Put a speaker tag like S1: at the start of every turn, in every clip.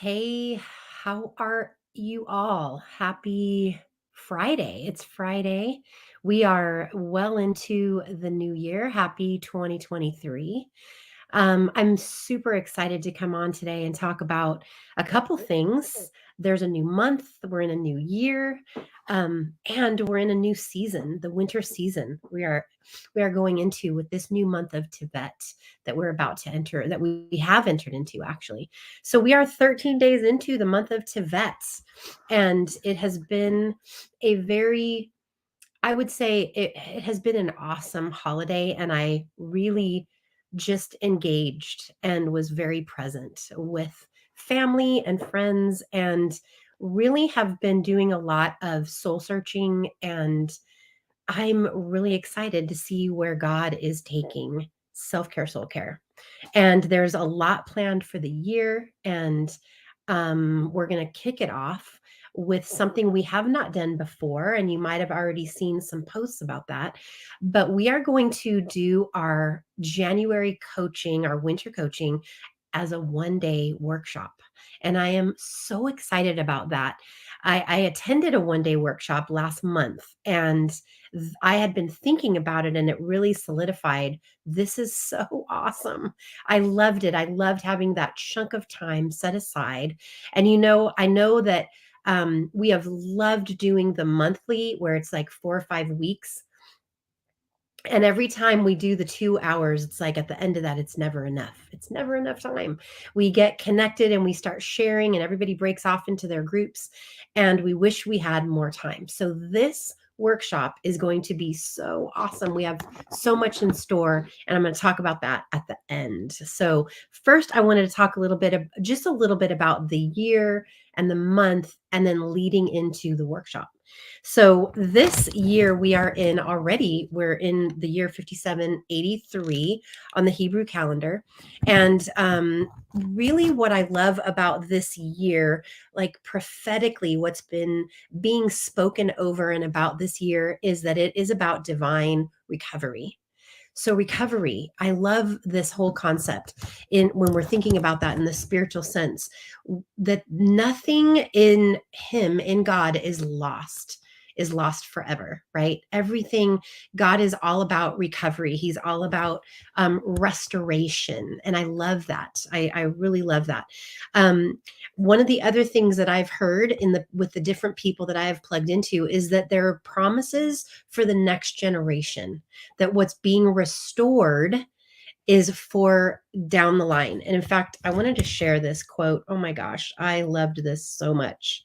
S1: Hey, how are you all? Happy Friday. It's Friday. We are well into the new year. Happy 2023. I'm super excited to come on today and talk about a couple things. There's a new month, we're in a new year, and we're in a new season, the winter season. We are going into with this new month of Tibet that we're about to enter, that we have entered into actually. So we are 13 days into the month of Tibet, and it has been a very I would say it has been an awesome holiday, and I really just engaged and was very present with family and friends, and really have been doing a lot of soul searching. And I'm really excited to see where God is taking self care, soul care. And there's a lot planned for the year. And we're going to kick it off with something we have not done before. And you might have already seen some posts about that. But we are going to do our January coaching, our winter coaching, as a 1 day workshop. And I am so excited about that. I attended a 1 day workshop last month, and I had been thinking about it, and it really solidified. This is so awesome. I loved it. I loved having that chunk of time set aside. And I know that we have loved doing the monthly where it's like 4 or 5 weeks. And every time we do the 2 hours, it's like at the end of that, it's never enough. It's never enough time. We get connected and we start sharing, and everybody breaks off into their groups, and we wish we had more time. So, this workshop is going to be so awesome. We have so much in store, and I'm going to talk about that at the end. So, first, I wanted to talk just a little bit about the year and the month, and then leading into the workshop. So this year we're in the year 5783 on the Hebrew calendar. And really what I love about this year, like prophetically, what's been being spoken over and about this year is that it is about divine recovery. So recovery, I love this whole concept in when we're thinking about that in the spiritual sense, that nothing in him, in God, is lost forever, right? Everything, God is all about recovery. He's all about restoration. And I love that. I really love that. One of the other things that I've heard with the different people that I have plugged into is that there are promises for the next generation, that what's being restored is for down the line. And in fact, I wanted to share this quote. Oh my gosh, I loved this so much.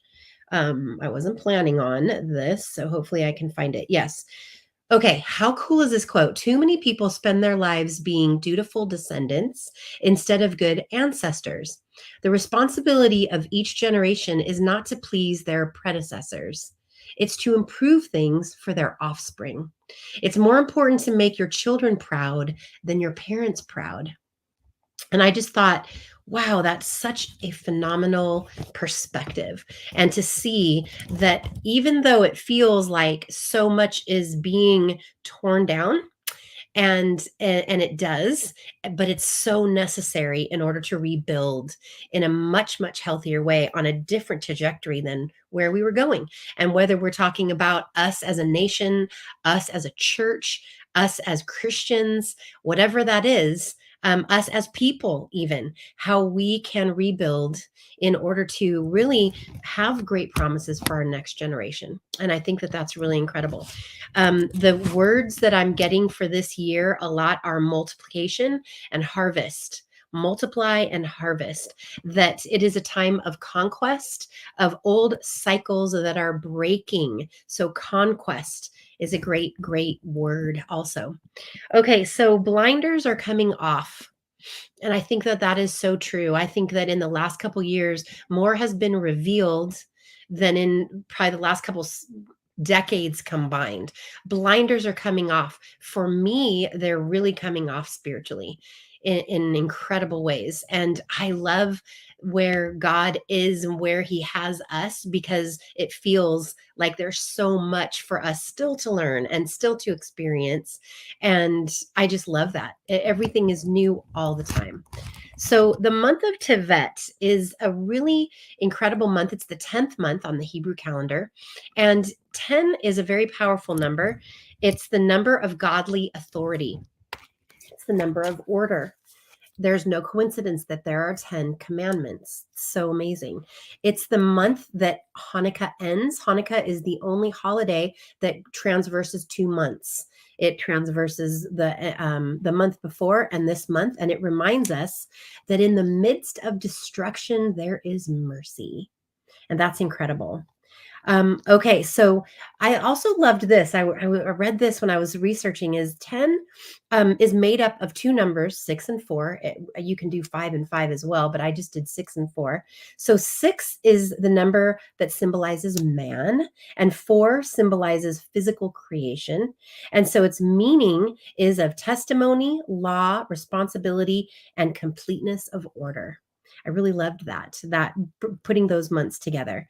S1: I wasn't planning on this, so hopefully I can find it. Yes. Okay, how cool is this quote? Too many people spend their lives being dutiful descendants instead of good ancestors. The responsibility of each generation is not to please their predecessors, it's to improve things for their offspring. It's more important to make your children proud than your parents proud. And I just thought, wow, that's such a phenomenal perspective. And to see that even though it feels like so much is being torn down, and it does, but it's so necessary in order to rebuild in a much healthier way on a different trajectory than where we were going. And whether we're talking about us as a nation, us as a church, us as Christians, whatever that is, us as people, even how we can rebuild in order to really have great promises for our next generation. And I think that that's really incredible. The words that I'm getting for this year a lot are multiplication and harvest. Multiply and harvest, that it is a time of conquest of old cycles that are breaking. So, conquest is a great word, also. Okay, so blinders are coming off. And I think that that is so true. I think that in the last couple years, more has been revealed than in probably the last couple decades combined. Blinders are coming off. For me, they're really coming off spiritually in incredible ways. And I love where God is and where he has us, because it feels like there's so much for us still to learn and still to experience. And I just love that. Everything is new all the time. So the month of Tevet is a really incredible month. It's the 10th month on the Hebrew calendar. And 10 is a very powerful number. It's the number of godly authority. It's the number of order. There's no coincidence that there are 10 commandments. So amazing. It's the month that Hanukkah ends. Hanukkah is the only holiday that transverses 2 months. It transverses the month before and this month, and it reminds us that in the midst of destruction there is mercy, and that's incredible. Okay, so I also loved this. I read this when I was researching. Is 10 is made up of two numbers, 6 and 4. You can do 5 and 5 as well, but I just did 6 and 4. So 6 is the number that symbolizes man, and 4 symbolizes physical creation. And so its meaning is of testimony, law, responsibility, and completeness of order. I really loved that putting those months together.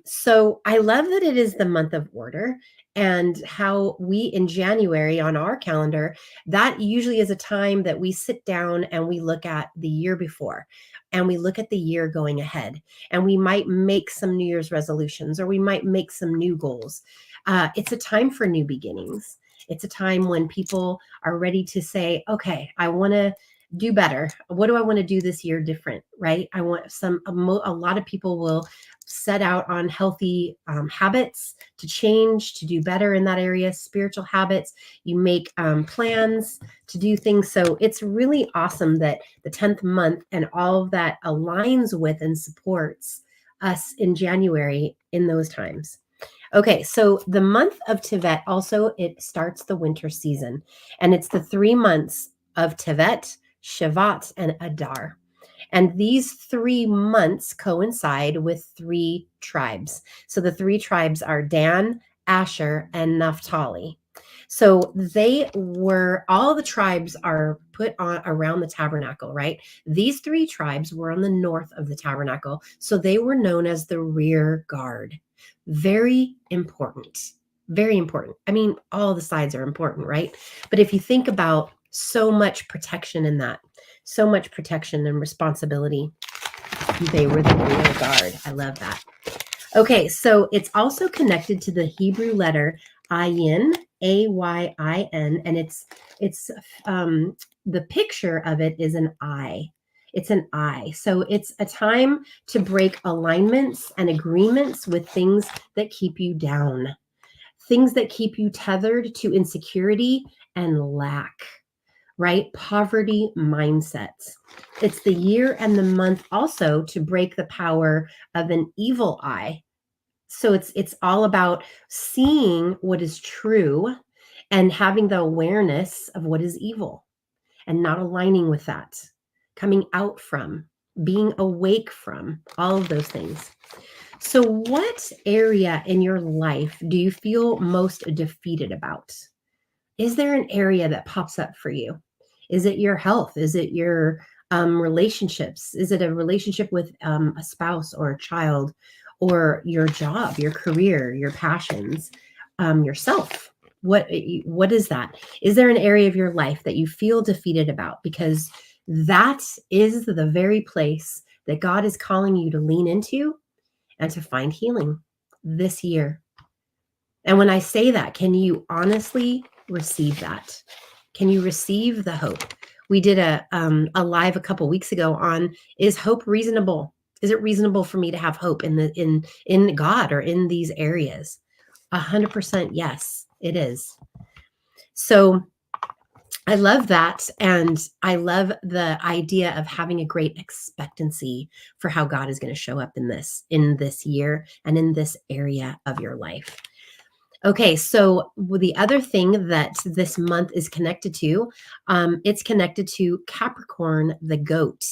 S1: So I love that it is the month of order, and how we in January on our calendar, that usually is a time that we sit down and we look at the year before, and we look at the year going ahead, and we might make some New Year's resolutions, or we might make some new goals. It's a time for new beginnings. It's a time when people are ready to say, okay, I want to do better. What do I want to do this year different? Right? I want a lot of people will set out on healthy habits to change, to do better in that area, spiritual habits. You make plans to do things. So it's really awesome that the 10th month and all of that aligns with and supports us in January in those times. Okay, so the month of Tevet also, it starts the winter season, and it's the 3 months of Tevet, Shevat, and Adar. And these 3 months coincide with 3 tribes. So the 3 tribes are Dan, Asher, and Naphtali. So all the tribes are put on around the tabernacle, right? These 3 tribes were on the north of the tabernacle. So they were known as the rear guard. Very important. Very important. I mean, all the sides are important, right? But if you think about so much protection in that, so much protection and responsibility, they were the rear guard. I love that. Okay, so it's also connected to the Hebrew letter ayin, Ayin, and it's the picture of it is an eye. It's an eye. So it's a time to break alignments and agreements with things that keep you down, things that keep you tethered to insecurity and lack, right? Poverty mindsets. It's the year and the month also to break the power of an evil eye. So it's all about seeing what is true and having the awareness of what is evil and not aligning with that, coming out from, being awake from, all of those things. So what area in your life do you feel most defeated about? Is there an area that pops up for you? Is it your health? Is it your relationships? Is it a relationship with a spouse or a child, or your job, your career, your passions, yourself? What is that? Is there an area of your life that you feel defeated about? Because that is the very place that God is calling you to lean into and to find healing this year. And when I say that, can you honestly receive that? Can you receive the hope? We did a live a couple weeks ago on, is hope reasonable? Is it reasonable for me to have hope in God or in these areas? 100% yes, it is. So I love that, and I love the idea of having a great expectancy for how God is going to show up in this year and in this area of your life. Okay, so the other thing that this month is connected to, it's connected to Capricorn, the goat.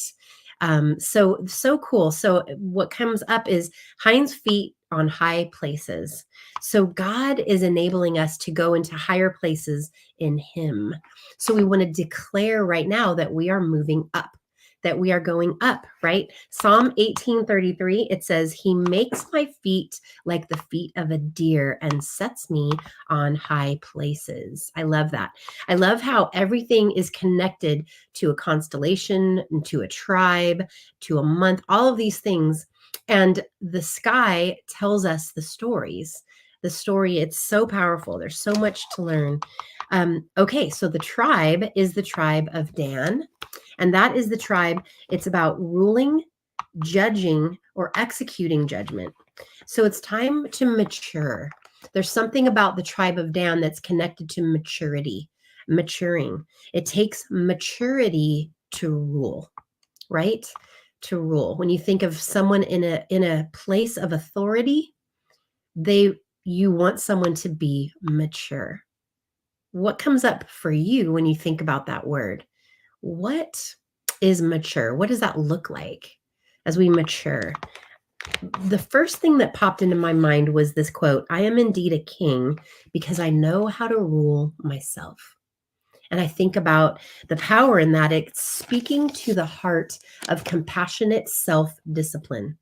S1: So cool. So what comes up is hinds feet on high places. So God is enabling us to go into higher places in Him. So we want to declare right now that we are moving up. that we are going up, right? Psalm 18:33, it says, He makes my feet like the feet of a deer and sets me on high places. I love that. I love how everything is connected to a constellation, to a tribe, to a month, all of these things. And the sky tells us the stories. The story, it's so powerful. There's so much to learn. Okay, so the tribe is the tribe of Dan, and that is the tribe. It's about ruling, judging, or executing judgment. So it's time to mature. There's something about the tribe of Dan that's connected to maturity, maturing. It takes maturity to rule, right? To rule. When you think of someone in a place of authority, you want someone to be mature. What comes up for you when you think about that word? What is mature? What does that look like as we mature? The first thing that popped into my mind was this quote, I am indeed a king because I know how to rule myself. And I think about the power in that. It's speaking to the heart of compassionate self-discipline,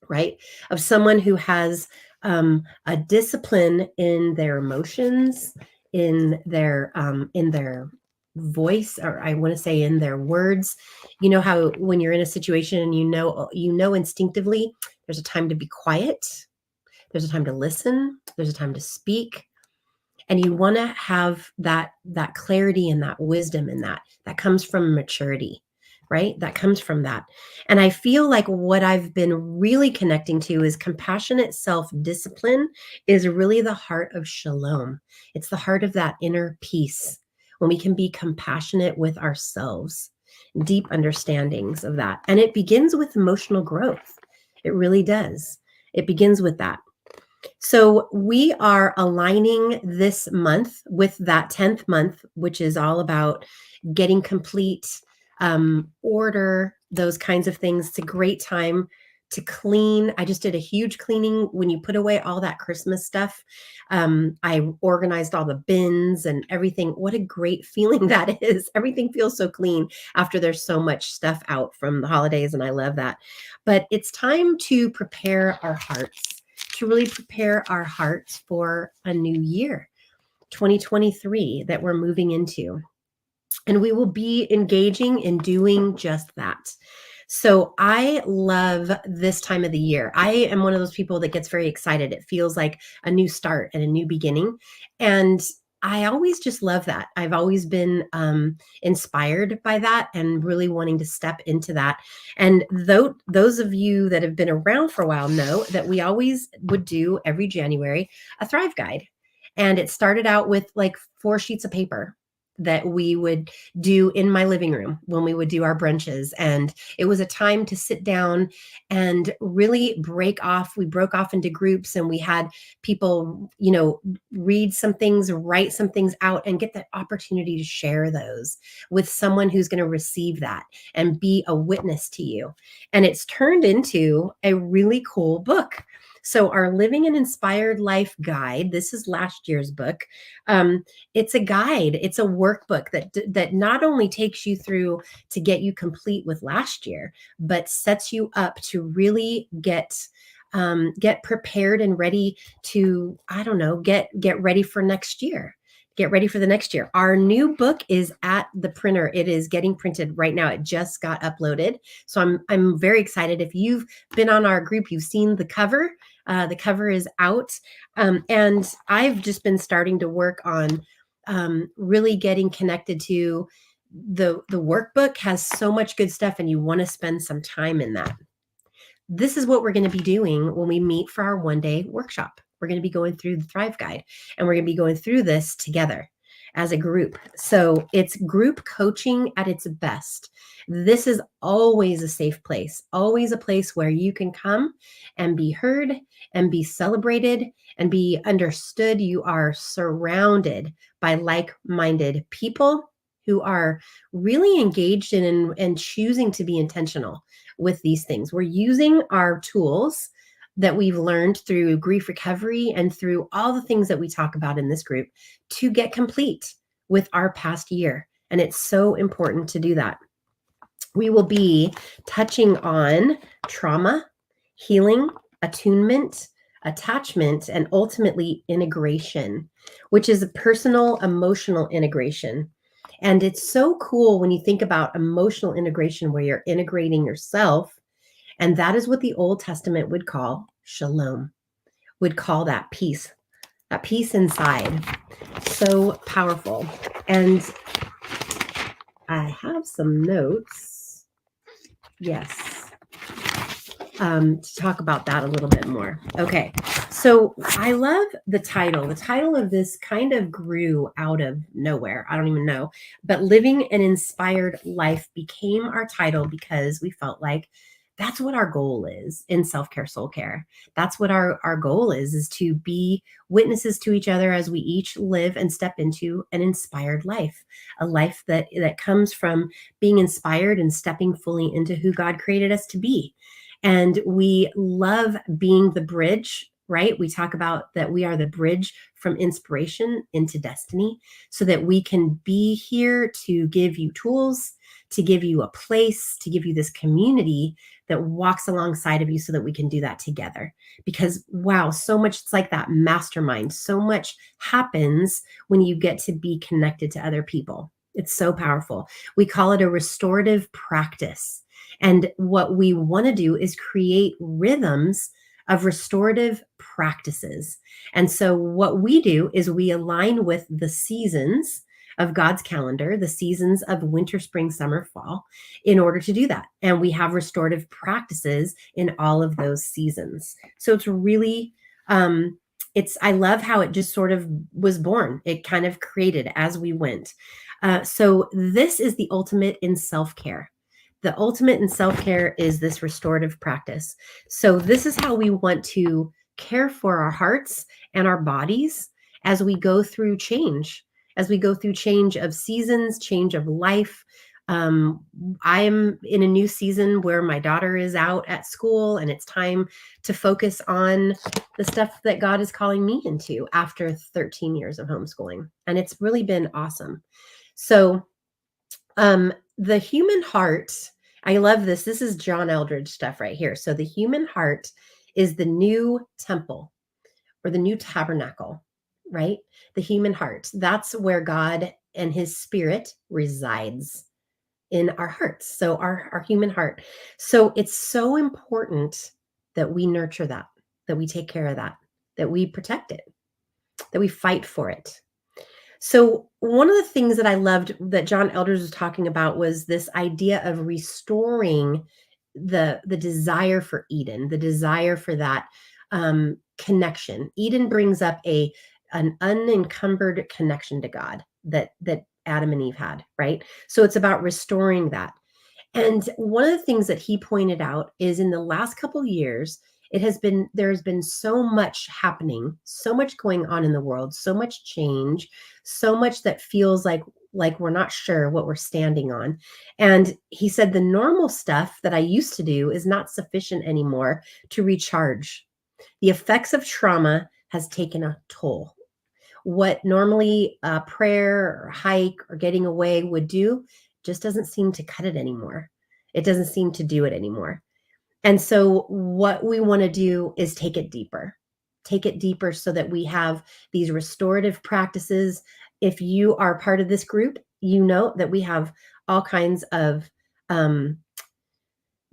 S1: right? Of someone who has a discipline in their emotions, in their voice, or I want to say in their words. You know how when you're in a situation and you know instinctively there's a time to be quiet, there's a time to listen, there's a time to speak, and you want to have that clarity and that wisdom in that comes from maturity, right? That comes from that. And I feel like what I've been really connecting to is compassionate self-discipline is really the heart of shalom. It's the heart of that inner peace when we can be compassionate with ourselves, deep understandings of that. And it begins with emotional growth. It really does. It begins with that. So we are aligning this month with that 10th month, which is all about getting complete, order, those kinds of things. It's a great time to clean. I just did a huge cleaning when you put away all that Christmas stuff. I organized all the bins and everything. What a great feeling that is. Everything feels so clean after there's so much stuff out from the holidays, and I love that. But it's time to prepare our hearts, to really prepare our hearts for a new year, 2023, that we're moving into. And we will be engaging in doing just that. So I love this time of the year. I am one of those people that gets very excited. It feels like a new start and a new beginning. And I always just love that. I've always been inspired by that and really wanting to step into that. And those of you that have been around for a while know that we always would do every January a Thrive Guide. And it started out with like 4 sheets of paper that we would do in my living room when we would do our brunches. And it was a time to sit down and really break off. We broke off into groups and we had people, read some things, write some things out, and get the opportunity to share those with someone who's going to receive that and be a witness to you. And it's turned into a really cool book. So our Living an Inspired Life Guide, this is last year's book. It's a guide. It's a workbook that not only takes you through to get you complete with last year, but sets you up to really get prepared and ready to, get ready for next year. Get ready for the next year. Our new book is at the printer. It is getting printed right now. It just got uploaded. So I'm very excited. If you've been on our group, you've seen the cover. The cover is out. And I've just been starting to work on really getting connected to the workbook. Has so much good stuff, and you want to spend some time in that. This is what we're going to be doing when we meet for our one-day workshop. We're going to be going through the Thrive Guide, and we're going to be going through this together as a group. So it's group coaching at its best. This is always a safe place, always a place where you can come and be heard and be celebrated and be understood. You are surrounded by like-minded people who are really engaged in and choosing to be intentional with these things. We're using our tools that we've learned through grief recovery and through all the things that we talk about in this group to get complete with our past year. And it's so important to do that. we will be touching on trauma, healing, attunement, attachment, and ultimately integration, which is a personal emotional integration. And it's so cool when you think about emotional integration, where you're integrating yourself. And that is what the Old Testament would call shalom, would call that peace inside. So powerful. And I have some notes. Yes. To talk about that a little bit more. Okay. So I love the title. The title of this kind of grew out of nowhere. I don't even know. But Living an Inspired Life became our title because we felt like that's what our goal is in self-care, soul care. That's what our goal is to be witnesses to each other as we each live and step into an inspired life, a life that comes from being inspired and stepping fully into who God created us to be. And we love being the bridge, right? We talk about that we are the bridge from inspiration into destiny, so that we can be here to give you tools, to give you a place, to give you this community that walks alongside of you so that we can do that together. Because wow, so much, it's like that mastermind. So much happens when you get to be connected to other people. It's so powerful. We call it a restorative practice. And what we want to do is create rhythms of restorative practices. And so what we do is we align with the seasons of God's calendar, the seasons of winter, spring, summer, fall, in order to do that. And we have restorative practices in all of those seasons. So it's really, I love how it just sort of was born. It kind of created as we went. So this is the ultimate in self-care. The ultimate in self-care is this restorative practice. So this is how we want to care for our hearts and our bodies as we go through change, of seasons, change of life. I'm in a new season where my daughter is out at school, and it's time to focus on the stuff that God is calling me into after 13 years of homeschooling. And it's really been awesome. So the human heart, I love this. This is John Eldredge stuff right here. So the human heart is the new temple or the new tabernacle, right? The human heart. That's where God and his spirit resides, in our hearts. So our human heart. So it's so important that we nurture that we take care of that we protect it, that we fight for it. So one of the things that I loved that John Elders was talking about was this idea of restoring the desire for Eden, the desire for that connection. Eden brings up an unencumbered connection to God that Adam and Eve had, right? So it's about restoring that. And one of the things that he pointed out is in the last couple of years, there's been so much happening, so much going on in the world, so much change, so much that feels like we're not sure what we're standing on. And he said the normal stuff that I used to do is not sufficient anymore to recharge. The effects of trauma has taken a toll. What normally prayer or hike or getting away would do just doesn't seem to cut it anymore. It doesn't seem to do it anymore. And so what we want to do is take it deeper. Take it deeper so that we have these restorative practices. If you are part of this group, you know that we have all kinds of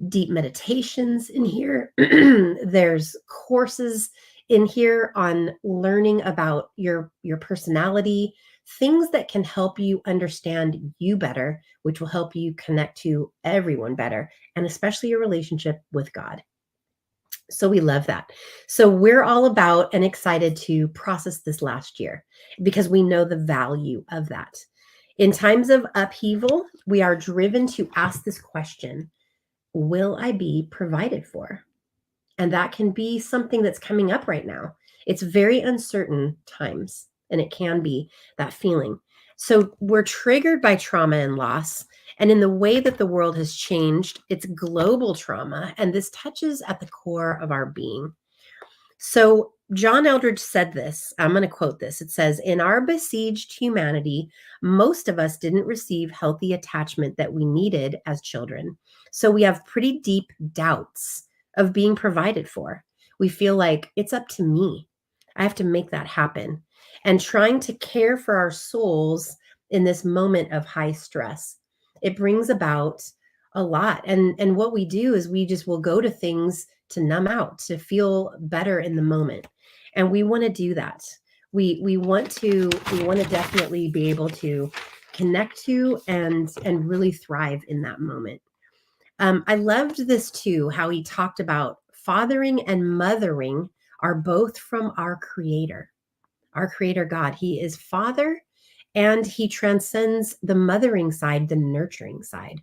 S1: deep meditations in here. There's courses in here on learning about your personality, things that can help you understand you better, which will help you connect to everyone better, and especially your relationship with God. So we love that. So we're all about and excited to process this last year because we know the value of that. In times of upheaval, we are driven to ask this question: will I be provided for? And that can be something that's coming up right now. It's very uncertain times, and it can be that feeling. So we're triggered by trauma and loss. And in the way that the world has changed, it's global trauma. And this touches at the core of our being. So John Eldridge said this. I'm going to quote this. It says, "In our besieged humanity, most of us didn't receive healthy attachment that we needed as children. So we have pretty deep doubts of being provided for. We feel like it's up to me. I have to make that happen." And trying to care for our souls in this moment of high stress, it brings about a lot. And what we do is we just will go to things to numb out, to feel better in the moment. And we want to do that. We want to definitely be able to connect to and really thrive in that moment. I loved this too, how he talked about fathering and mothering are both from our creator God. He is father, and he transcends the mothering side, the nurturing side.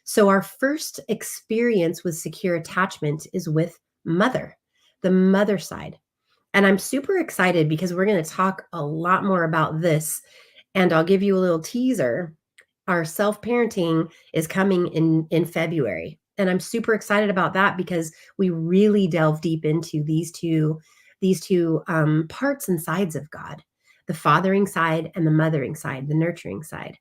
S1: So our first experience with secure attachment is with mother, the mother side. And I'm super excited because we're going to talk a lot more about this. And I'll give you a little teaser. Our self-parenting is coming in February. And I'm super excited about that because we really delve deep into these two parts and sides of God, the fathering side and the mothering side, the nurturing side.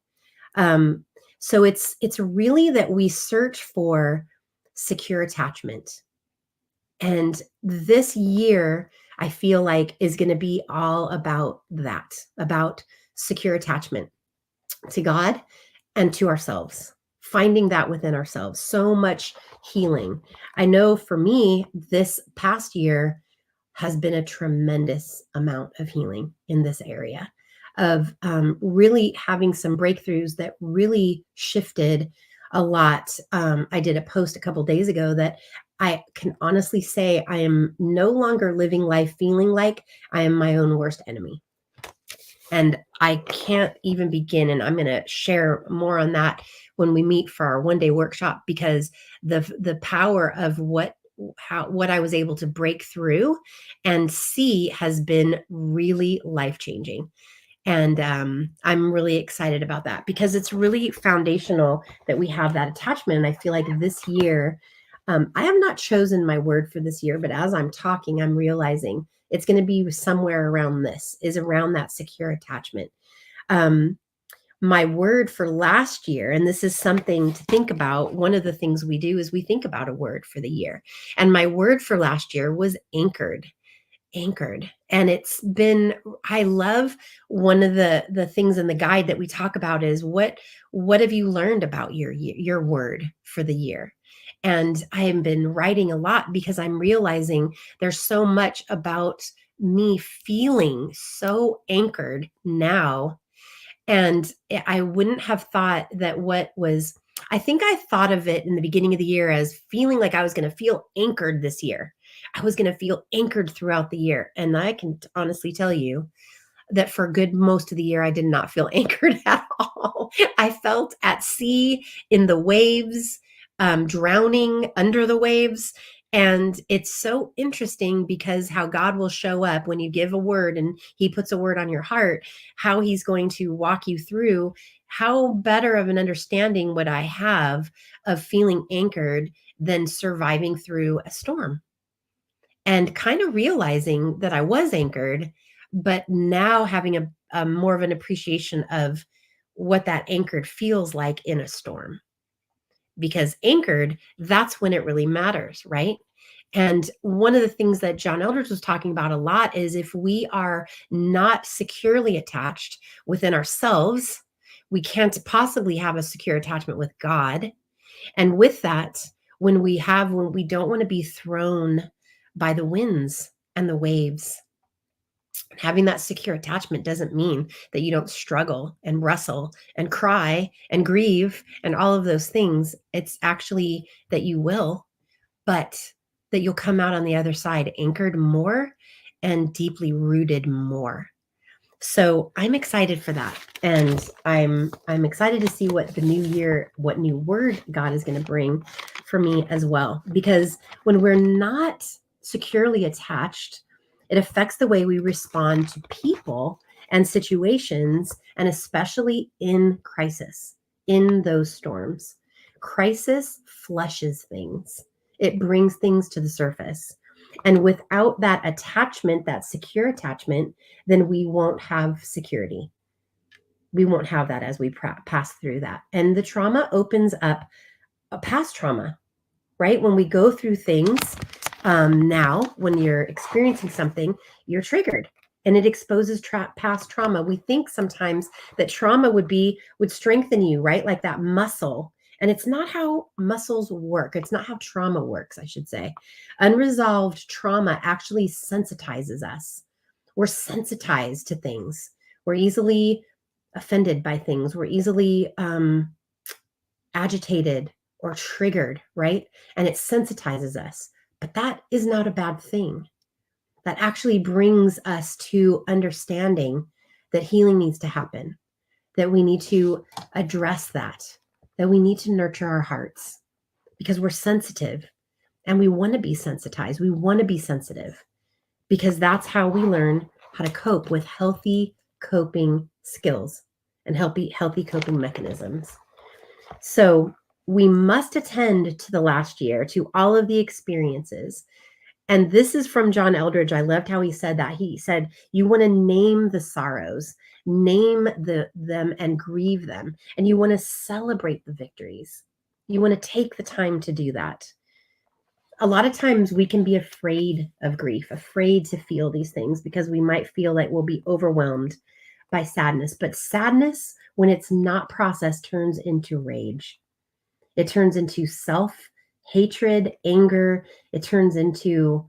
S1: Um, so it's really that we search for secure attachment. And this year, I feel like is going to be all about that, about secure attachment to God and to ourselves, finding that within ourselves. So much healing. I know for me, this past year has been a tremendous amount of healing in this area of really having some breakthroughs that really shifted a lot. I did a post a couple days ago that I can honestly say I am no longer living life feeling like I am my own worst enemy. And I can't even begin. And I'm going to share more on that when we meet for our one-day workshop, because the power of what I was able to break through and see has been really life-changing. And I'm really excited about that because it's really foundational that we have that attachment. And I feel like this year, I have not chosen my word for this year, but as I'm talking, I'm realizing it's going to be somewhere around this, is around that secure attachment. Um, my word for last year, and this is something to think about. One of the things we do is we think about a word for the year. And my word for last year was anchored. Anchored. And it's been, I love one of the things in the guide that we talk about is what have you learned about your word for the year? And I have been writing a lot because I'm realizing there's so much about me feeling so anchored now. And I wouldn't have thought that I think I thought of it in the beginning of the year as feeling like I was going to feel anchored this year. I was going to feel anchored throughout the year. And I can honestly tell you that for a good most of the year, I did not feel anchored at all. I felt at sea in the waves, drowning under the waves. And it's so interesting because how God will show up when you give a word and he puts a word on your heart, how he's going to walk you through. How better of an understanding would I have of feeling anchored than surviving through a storm? And kind of realizing that I was anchored, but now having a more of an appreciation of what that anchored feels like in a storm. Because anchored, that's when it really matters, right? And one of the things that John Eldridge was talking about a lot is if we are not securely attached within ourselves, we can't possibly have a secure attachment with God. And with that, when we don't want to be thrown by the winds and the waves, having that secure attachment doesn't mean that you don't struggle and wrestle and cry and grieve and all of those things. It's actually that you will, but that you'll come out on the other side anchored more and deeply rooted more. So I'm excited for that. And I'm excited to see what the new year, what new word God is going to bring for me as well. Because when we're not securely attached, it affects the way we respond to people and situations, and especially in crisis, in those storms. Crisis flushes things. It brings things to the surface. And without that attachment, that secure attachment, then we won't have security. We won't have that as we pass through that. And the trauma opens up a past trauma, right? When we go through things, now, when you're experiencing something, you're triggered and it exposes past trauma. We think sometimes that trauma would strengthen you, right? Like that muscle. And it's not how muscles work. It's not how trauma works, I should say. Unresolved trauma actually sensitizes us. We're sensitized to things. We're easily offended by things. We're easily agitated or triggered, right? And it sensitizes us. But that is not a bad thing. That actually brings us to understanding that healing needs to happen, that we need to address that we need to nurture our hearts because we're sensitive and we want to be sensitized. We want to be sensitive because that's how we learn how to cope with healthy coping skills and healthy coping mechanisms. So we must attend to the last year, to all of the experiences. And this is from John Eldredge. I loved how he said that. He said, you want to name the sorrows, name them and grieve them. And you want to celebrate the victories. You want to take the time to do that. A lot of times we can be afraid of grief, afraid to feel these things because we might feel like we'll be overwhelmed by sadness. But sadness, when it's not processed, turns into rage. It turns into self-hatred, anger. It turns into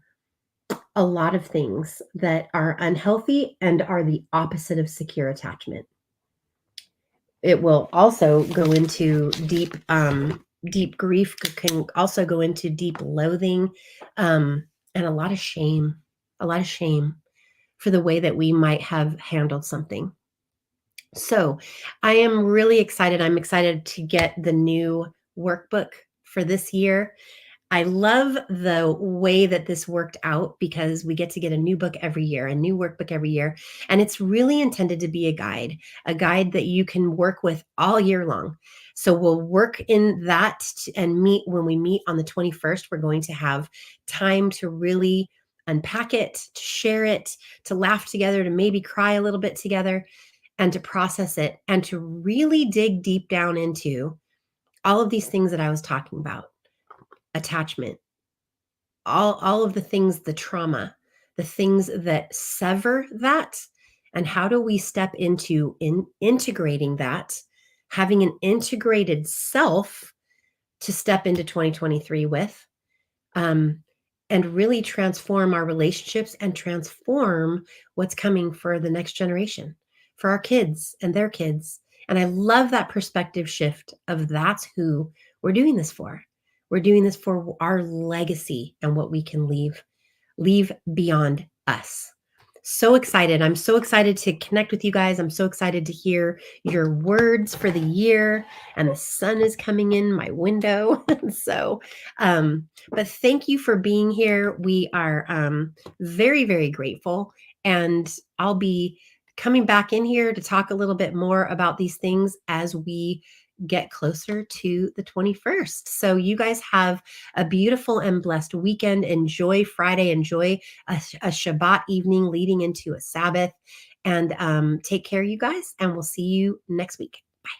S1: a lot of things that are unhealthy and are the opposite of secure attachment. It will also go into deep grief, can also go into deep loathing, and a lot of shame for the way that we might have handled something. So I am really excited. I'm excited to get the new workbook for this year. I love the way that this worked out because we get to get a new book every year, a new workbook every year. And it's really intended to be a guide that you can work with all year long. So we'll work in that and meet when we meet on the 21st. We're going to have time to really unpack it, to share it, to laugh together, to maybe cry a little bit together, and to process it and to really dig deep down into all of these things that I was talking about. Attachment, all of the things, the trauma, the things that sever that, and how do we step into integrating that, having an integrated self to step into 2023 with, and really transform our relationships and transform what's coming for the next generation, for our kids and their kids. And I love that perspective shift of that's who we're doing this for. We're doing this for our legacy and what we can leave beyond us. So excited. I'm so excited to connect with you guys. I'm so excited to hear your words for the year, and the sun is coming in my window. So, but thank you for being here. We are very, very grateful. And I'll be coming back in here to talk a little bit more about these things as we get closer to the 21st. So you guys have a beautiful and blessed weekend. Enjoy Friday. Enjoy a Shabbat evening leading into a Sabbath. And take care, you guys. And we'll see you next week.